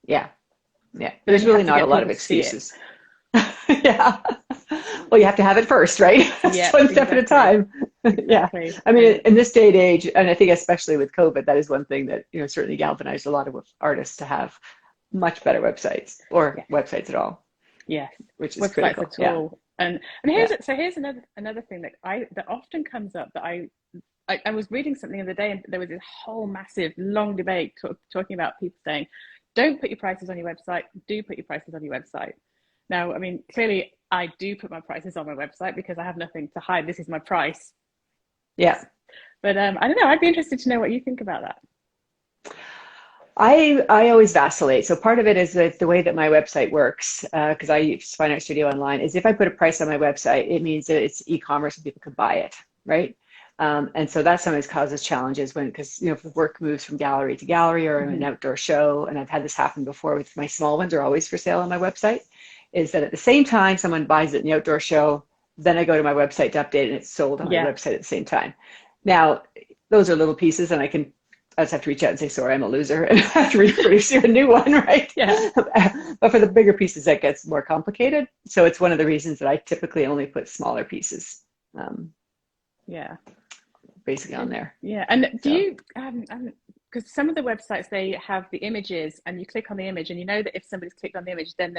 Yeah. Yeah. There's really not a lot of excuses. Yeah. Well, you have to have it first, right? Yeah, one step at a time. Exactly. Yeah. I mean, in this day and age, and I think especially with COVID, that is one thing that, certainly galvanized a lot of artists to have much better websites or websites at all. Yes. Which is websites critical. At all. And here's another thing that often comes up that I was reading something the other day, and there was this whole massive long debate talking about people saying, don't put your prices on your website, do put your prices on your website. Now, I mean, clearly I do put my prices on my website because I have nothing to hide. This is my price. Yeah. But I don't know, I'd be interested to know what you think about that. I always vacillate. So part of it is that the way that my website works, because I use Fine Art Studio Online, is if I put a price on my website, it means that it's e-commerce and people can buy it, right? And so that sometimes causes challenges because if the work moves from gallery to gallery or an outdoor show, and I've had this happen before with my small ones are always for sale on my website, is that at the same time someone buys it in the outdoor show, then I go to my website to update it and it's sold on my website at the same time. Now, those are little pieces, and I just have to reach out and say, sorry, I'm a loser, and I have to reproduce you a new one, right? Yeah. But for the bigger pieces, that gets more complicated. So it's one of the reasons that I typically only put smaller pieces, basically on there. Yeah. And do you, because some of the websites, they have the images and you click on the image and you know that if somebody's clicked on the image, then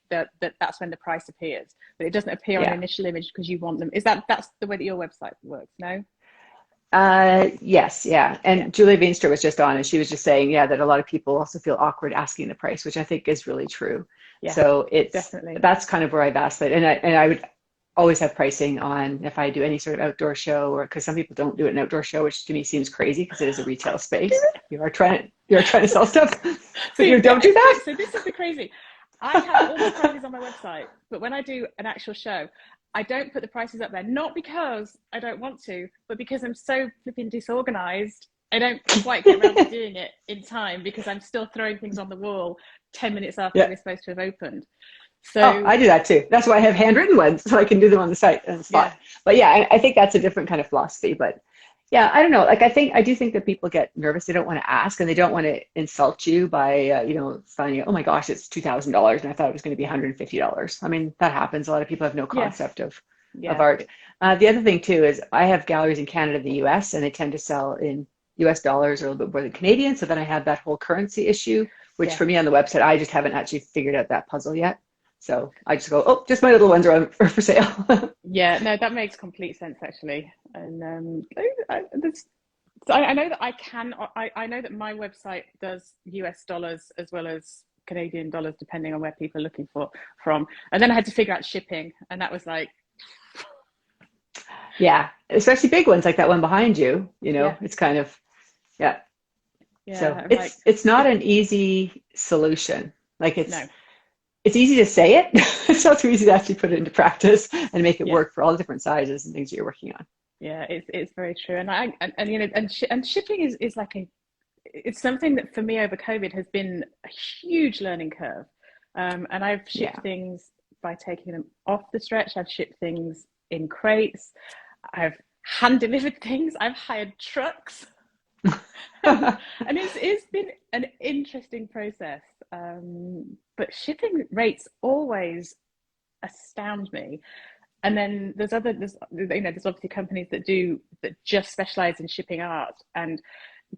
that's when the price appears, but it doesn't appear on the initial image because you want them. That's the way that your website works, no? Yes, yeah. And Julia Veenstra was just on, and she was just saying, that a lot of people also feel awkward asking the price, which I think is really true. Yeah, so that's kind of where I vacillate. And I would always have pricing on if I do any sort of outdoor show, or because some people don't do an outdoor show, which to me seems crazy because it is a retail space. You are trying to sell stuff, but you don't do that. So this is the crazy. I have all the prices on my website, but when I do an actual show, I don't put the prices up there, not because I don't want to, but because I'm so flipping disorganized. I don't quite get around to doing it in time because I'm still throwing things on the wall 10 minutes after they're supposed to have opened. So I do that too. That's why I have handwritten ones, so I can do them on the site and spot. But I think that's a different kind of philosophy. But I don't know. Like I do think that people get nervous. They don't want to ask, and they don't want to insult you by finding out, oh my gosh, it's $2,000, and I thought it was going to be $150. I mean, that happens. A lot of people have no concept of art. The other thing too is I have galleries in Canada and the US, and they tend to sell in US dollars or a little bit more than Canadian. So then I have that whole currency issue, which for me on the website, I just haven't actually figured out that puzzle yet. So I just go, oh, just my little ones are for sale. Yeah, no, that makes complete sense actually. And I know that I know that my website does US dollars as well as Canadian dollars, depending on where people are looking from. And then I had to figure out shipping, and that was like, especially big ones like that one behind you. It's kind of so it's not an easy solution. Like it's easy to say it. It's not so easy to actually put it into practice and make it work for all the different sizes and things that you're working on. Yeah, it's very true. And shipping is like it's something that for me over COVID has been a huge learning curve. And I've shipped things by taking them off the stretch. I've shipped things in crates. I've hand delivered things. I've hired trucks. and it's been an interesting process. But shipping rates always astound me. And then there's obviously companies that just specialize in shipping art, and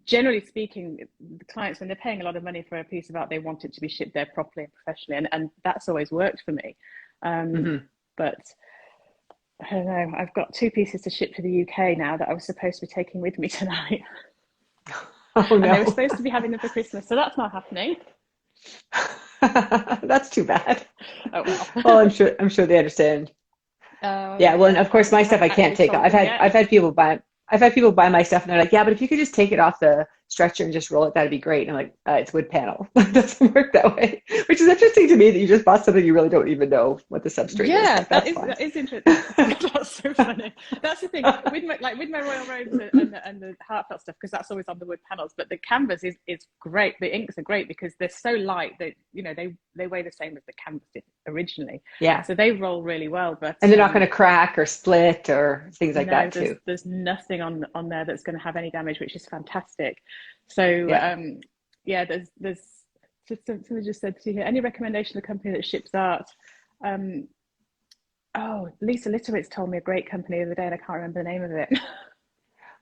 generally speaking, the clients, when they're paying a lot of money for a piece of art, they want it to be shipped there properly and professionally, and that's always worked for me. But I don't know, I've got 2 pieces to ship to the UK now that I was supposed to be taking with me tonight. Oh And they were no. supposed to be having them for Christmas, so that's not happening. That's too bad. Oh well. Well, I'm sure they understand. Yeah, well, and Yeah, of course, my I stuff haven't I can't actually take. told them yet. I've had people buy my stuff, and they're like, "Yeah, but if you could just take it off the stretcher and just roll it, that'd be great." And I'm like, "It's wood panel. It doesn't work that way." Which is interesting to me that you just bought something you really don't even know what the substrate is. Yeah, But that's fine. that is interesting. That's so funny. That's the thing with my Royal Robes and the heartfelt stuff, because that's always on the wood panels. But the canvas is great. The inks are great because they're so light that they weigh the same as the canvas did originally. Yeah, So they roll really well. But and they're not going to crack or split or things like no, that too. there's nothing on there that's going to have any damage, which is fantastic. So Yeah. yeah, there's somebody just said to you here, any recommendation of a company that ships art? Oh, Lisa Litowitz told me a great company the other day, and I can't remember the name of it.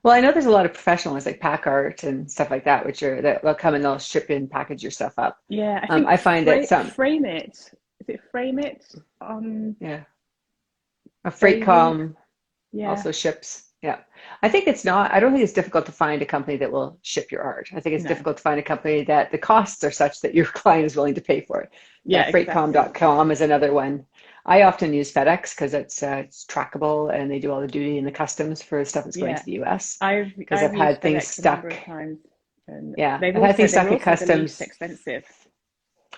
Well, I know there's a lot of professional ones like Pack Art and stuff like that, that they'll come and they'll ship in, package your stuff up. Yeah, I think I find that Frame It. Is it Frame It? Yeah, a They Freightcom yeah, also ships. Yeah, I think it's not. I don't think it's difficult to find a company that will ship your art. I think it's no, difficult to find a company that the costs are such that your client is willing to pay for it. yeah, exactly. Freightcom.com is another one. I often use FedEx because it's trackable and they do all the duty and the customs for stuff that's going Yeah, to the US. Because I've I've used had things FedEx a number stuck. of times, and Yeah, I've had things they stuck were at also the least customs. expensive.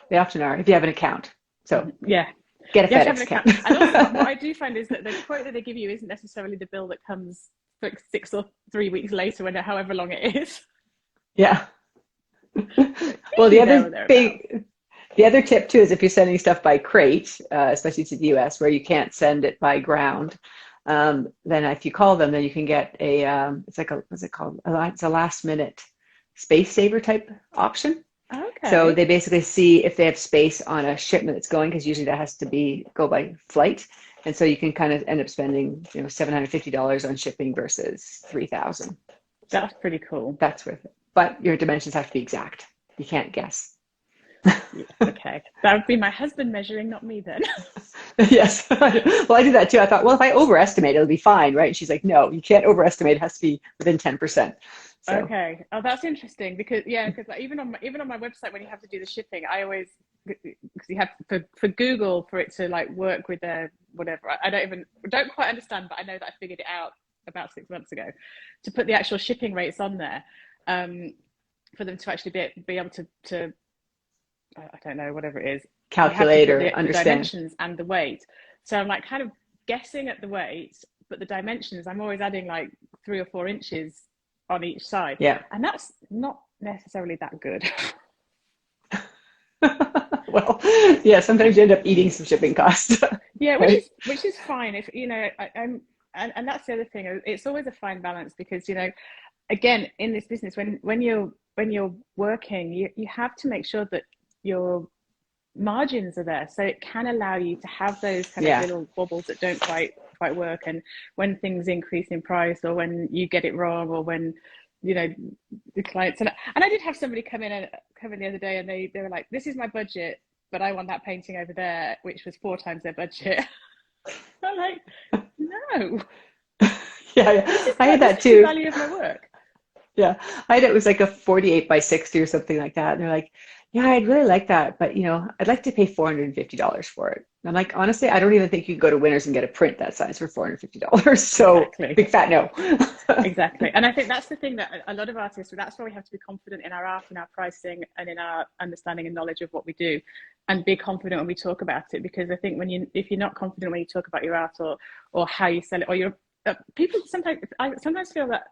They often are if you have an account. So Yeah, get a you have to have FedEx an account. account. And also, what I do find is that the quote that they give you isn't necessarily the bill that comes 6 or 3 weeks later, when however long it is. Yeah. But Well, usually there or thereabouts. the other tip too is if you're sending stuff by crate, especially to the US, where you can't send it by ground, then if you call them, then you can get it's like what's it called? It's a last minute space saver type option. So Okay, they basically see if they have space on a shipment that's going, because usually that has to go by flight. And so you can kind of end up spending, $750 on shipping versus 3,000. So that's pretty cool. that's worth it. But your dimensions have to be exact. You can't guess. Yeah, okay, that would be my husband measuring, not me then. Yes. Well, I do that too. I thought, well, if I overestimate, it'll be fine, right? And she's like, no, you can't overestimate. It has to be within 10%. So, Okay. Oh, that's interesting because like, even on my website, when you have to do the shipping, I always, because you have for Google, for it to like work with their whatever. I don't quite understand, but I know that I figured it out about 6 months ago, to put the actual shipping rates on there, for them to actually be able to I don't know, whatever it is. You have to calculate put or the understand. dimensions and the weight. So I'm like kind of guessing at the weight, but the dimensions, I'm always adding like 3 or 4 inches on each side. Yeah. And that's not necessarily that good. Well, yeah, sometimes you end up eating some shipping costs, Yeah, right? which is fine if I'm and that's the other thing. It's always a fine balance because again, in this business, when you're working, you have to make sure that your margins are there, so it can allow you to have those kind of Yeah. little wobbles that don't quite work, and when things increase in price, or when you get it wrong, or when the clients, and I did have somebody come in the other day, and they were like, this is my budget, but I want that painting over there, which was 4 times their budget. I'm like, no, Yeah, this yeah. is I had that the too. value of my work. Yeah. It was like a 48 by 60 or something like that. And they're like, yeah, I'd really like that, but I'd like to pay $450 for it. And I'm like, honestly, I don't even think you can go to Winners and get a print that size for $450. So Exactly. big fat no. Exactly. And I think that's the thing that a lot of artists, that's why we have to be confident in our art, in our pricing, and in our understanding and knowledge of what we do, and be confident when we talk about it. Because I think if you're not confident when you talk about your art, or how you sell it, or people I sometimes feel that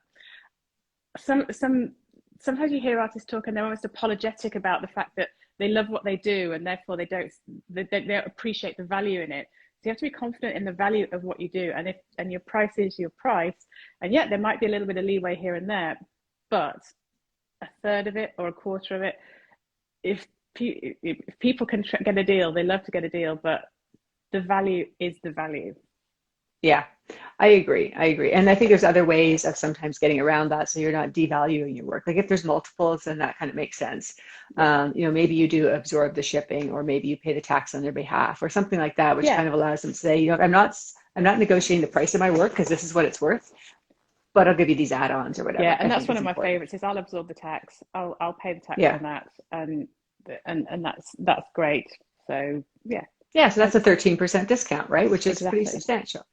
sometimes you hear artists talk and they're almost apologetic about the fact that they love what they do, and therefore they don't appreciate the value in it. So you have to be confident in the value of what you do, and your price is your price. And yet there might be a little bit of leeway here and there, but a third of it or a quarter of it, if people can get a deal, they love to get a deal, but the value is the value. Yeah, I agree. I agree. And I think there's other ways of sometimes getting around that so you're not devaluing your work. Like if there's multiples, then that kind of makes sense. Maybe you do absorb the shipping, or maybe you pay the tax on their behalf or something like that, which Yeah. kind of allows them to say, I'm not negotiating the price of my work because this is what it's worth, but I'll give you these add-ons or whatever. Yeah, and I that's think one is of my important. favorites is I'll absorb the tax. I'll pay the tax Yeah. on that, and that's great. So yeah, Yeah, so that's a 13% discount, right? Which is pretty exactly. substantial.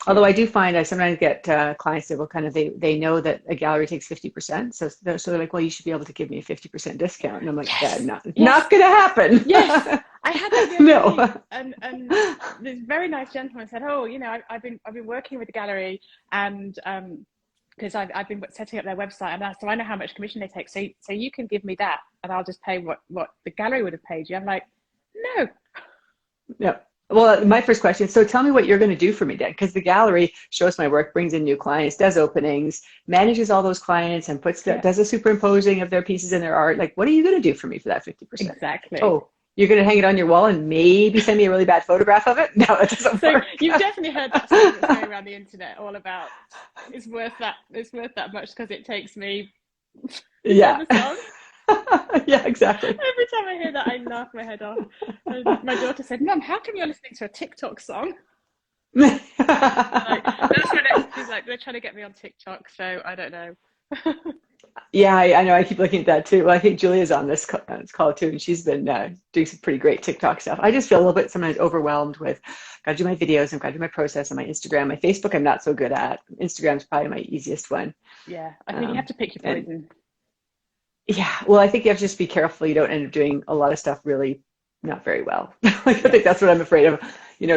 Although Yeah. I do find I sometimes get clients that will kind of they know that a gallery takes 50%, so they're like, well, you should be able to give me a 50% discount, and I'm like, yeah, Yes. not Yes. gonna happen. Yes. I had that the other day, No. and this very nice gentleman said, "Oh, I've been working with the gallery, and because I've been setting up their website, and so I know how much commission they take. So you can give me that, and I'll just pay what the gallery would have paid you." I'm like, no. No. Well, my first question is, so tell me what you're going to do for me then, because the gallery shows my work, brings in new clients, does openings, manages all those clients, and Yeah. does a superimposing of their pieces in their art. Like, what are you going to do for me for that 50%? Exactly. Oh, you're going to hang it on your wall and maybe send me a really bad photograph of it? No, that doesn't So work. you've definitely heard that song that's going around the internet, all about it's worth that much because it takes me. Is that Yeah. the song? Yeah, exactly. Every time I hear that, I laugh my head off. And my daughter said, "Mum, how come you're listening to a TikTok song?" Like, she's like, they're trying to get me on TikTok, so I don't know. Yeah, I know. I keep looking at that too. Well, I think Julia's on this call too, and she's been doing some pretty great TikTok stuff. I just feel a little bit sometimes overwhelmed with, got to do my videos, and got to do my process on my Instagram. My Facebook, I'm not so good at. Instagram's probably my easiest one. Yeah, I think you have to pick your poison. Yeah, well, I think you have to just be careful you don't end up doing a lot of stuff really not very well. I think that's what I'm afraid of.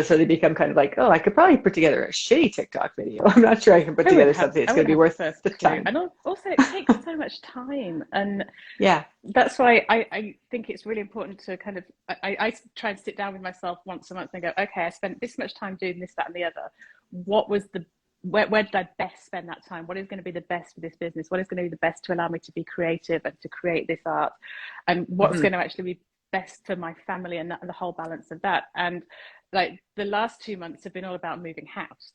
So they become kind of like, oh, I could probably put together a shitty TikTok video. I'm not sure I can put together something that's going to be worth the time. And also, it takes so much time, and yeah, that's why I think it's really important to kind of I try and sit down with myself once a month and go, okay, I spent this much time doing this, that, and the other. What was where did I best spend that time? What is going to be the best for this business? What is going to be the best to allow me to be creative and to create this art? And what's going to actually be best for my family and the whole balance of that? And like the last 2 months have been all about moving house.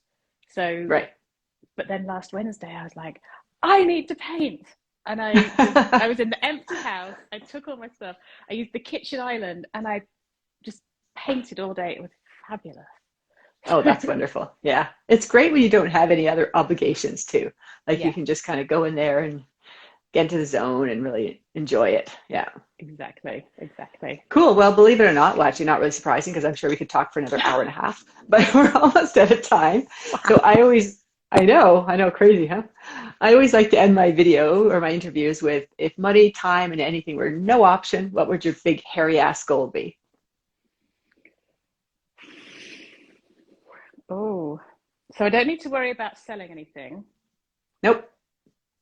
So, right. But then last Wednesday, I was like, I need to paint. And I was in the empty house. I took all my stuff. I used the kitchen island and I just painted all day. It was fabulous. Oh, that's wonderful. Yeah. It's great when you don't have any other obligations too. Like you can just kind of go in there and get into the zone and really enjoy it. Yeah. Exactly. Cool. Well, believe it or not, well, actually not really surprising because I'm sure we could talk for another hour and a half, but we're almost out of time. So I know, crazy, huh? I always like to end my video or my interviews with, if money, time, and anything were no option, what would your big hairy ass goal be? Oh, so I don't need to worry about selling anything. Nope.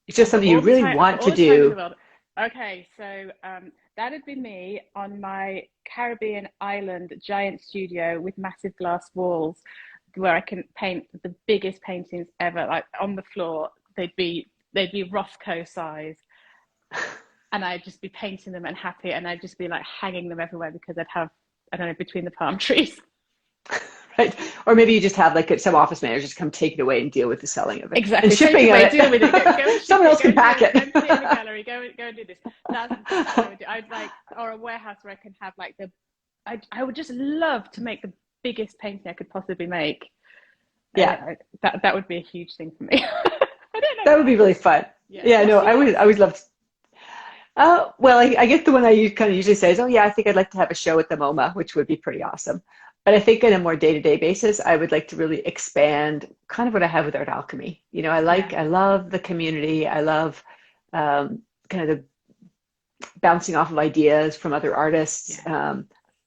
It's just something you really want to do. Okay, so that'd be me on my Caribbean island giant studio with massive glass walls where I can paint the biggest paintings ever, like on the floor. They'd be Rothko size. And I'd just be painting them and happy, and I'd just be like hanging them everywhere because I'd have, I don't know, between the palm trees. Right. Or maybe you just have like some office manager just come take it away and deal with the selling of it. Exactly. And shipping of it. Deal with it. Go and Someone else can pack it. Go and sit in the gallery. Go and do this. That's what I would do. I'd like, or a warehouse where I can have like I would just love to make the biggest painting I could possibly make. Yeah. That would be a huge thing for me. I don't know. That would be really fun. Yeah, no, I always loved. Well, I guess the one I kind of usually say is, oh yeah, I think I'd like to have a show at the MoMA, which would be pretty awesome. But I think on a more day-to-day basis, I would like to really expand kind of what I have with Art Alchemy. I love the community. I love kind of the bouncing off of ideas from other artists. Yeah.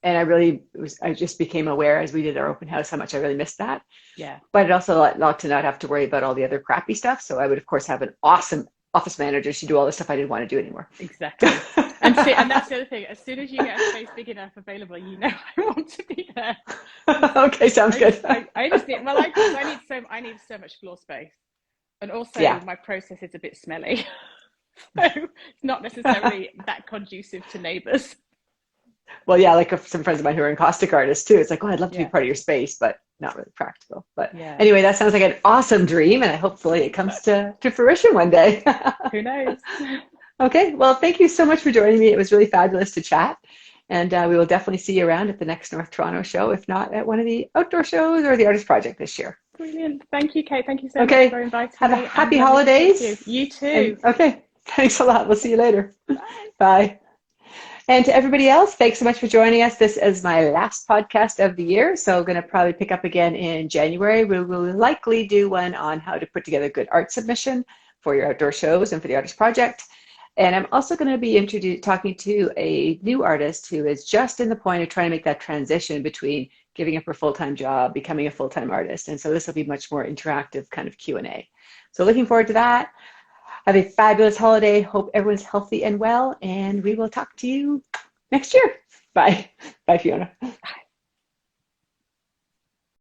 And I just became aware as we did our open house how much I really missed that. Yeah. But I'd also like to not have to worry about all the other crappy stuff. So I would, of course, have an awesome office manager to do all the stuff I didn't want to do anymore. Exactly. And that's the other thing. As soon as you get a space big enough available, I want to be there. Okay, sounds good. I just need, I need so much floor space, and also my process is a bit smelly, so it's not necessarily that conducive to neighbours. Well, yeah, like some friends of mine who are encaustic artists too. It's like, oh, I'd love to be part of your space, but not really practical. But Yeah. anyway, that sounds like an awesome dream, and hopefully it comes to fruition one day. Who knows? Okay, well, thank you so much for joining me. It was really fabulous to chat. And we will definitely see you around at the next North Toronto show, if not at one of the outdoor shows or the Artist Project this year. Brilliant. Thank you, Kate. Thank you so Okay, much for inviting have me. a happy And lovely to talk to holidays. you. You too. Okay, thanks a lot. We'll see you later. Bye. Bye. And to everybody else, thanks so much for joining us. This is my last podcast of the year, so I'm going to probably pick up again in January. We will likely do one on how to put together good art submission for your outdoor shows and for the Artist Project. And I'm also going to be talking to a new artist who is just in the point of trying to make that transition between giving up her full-time job, becoming a full-time artist. And so this will be much more interactive kind of Q&A. So looking forward to that. Have a fabulous holiday. Hope everyone's healthy and well. And we will talk to you next year. Bye. Bye, Fiona. Bye.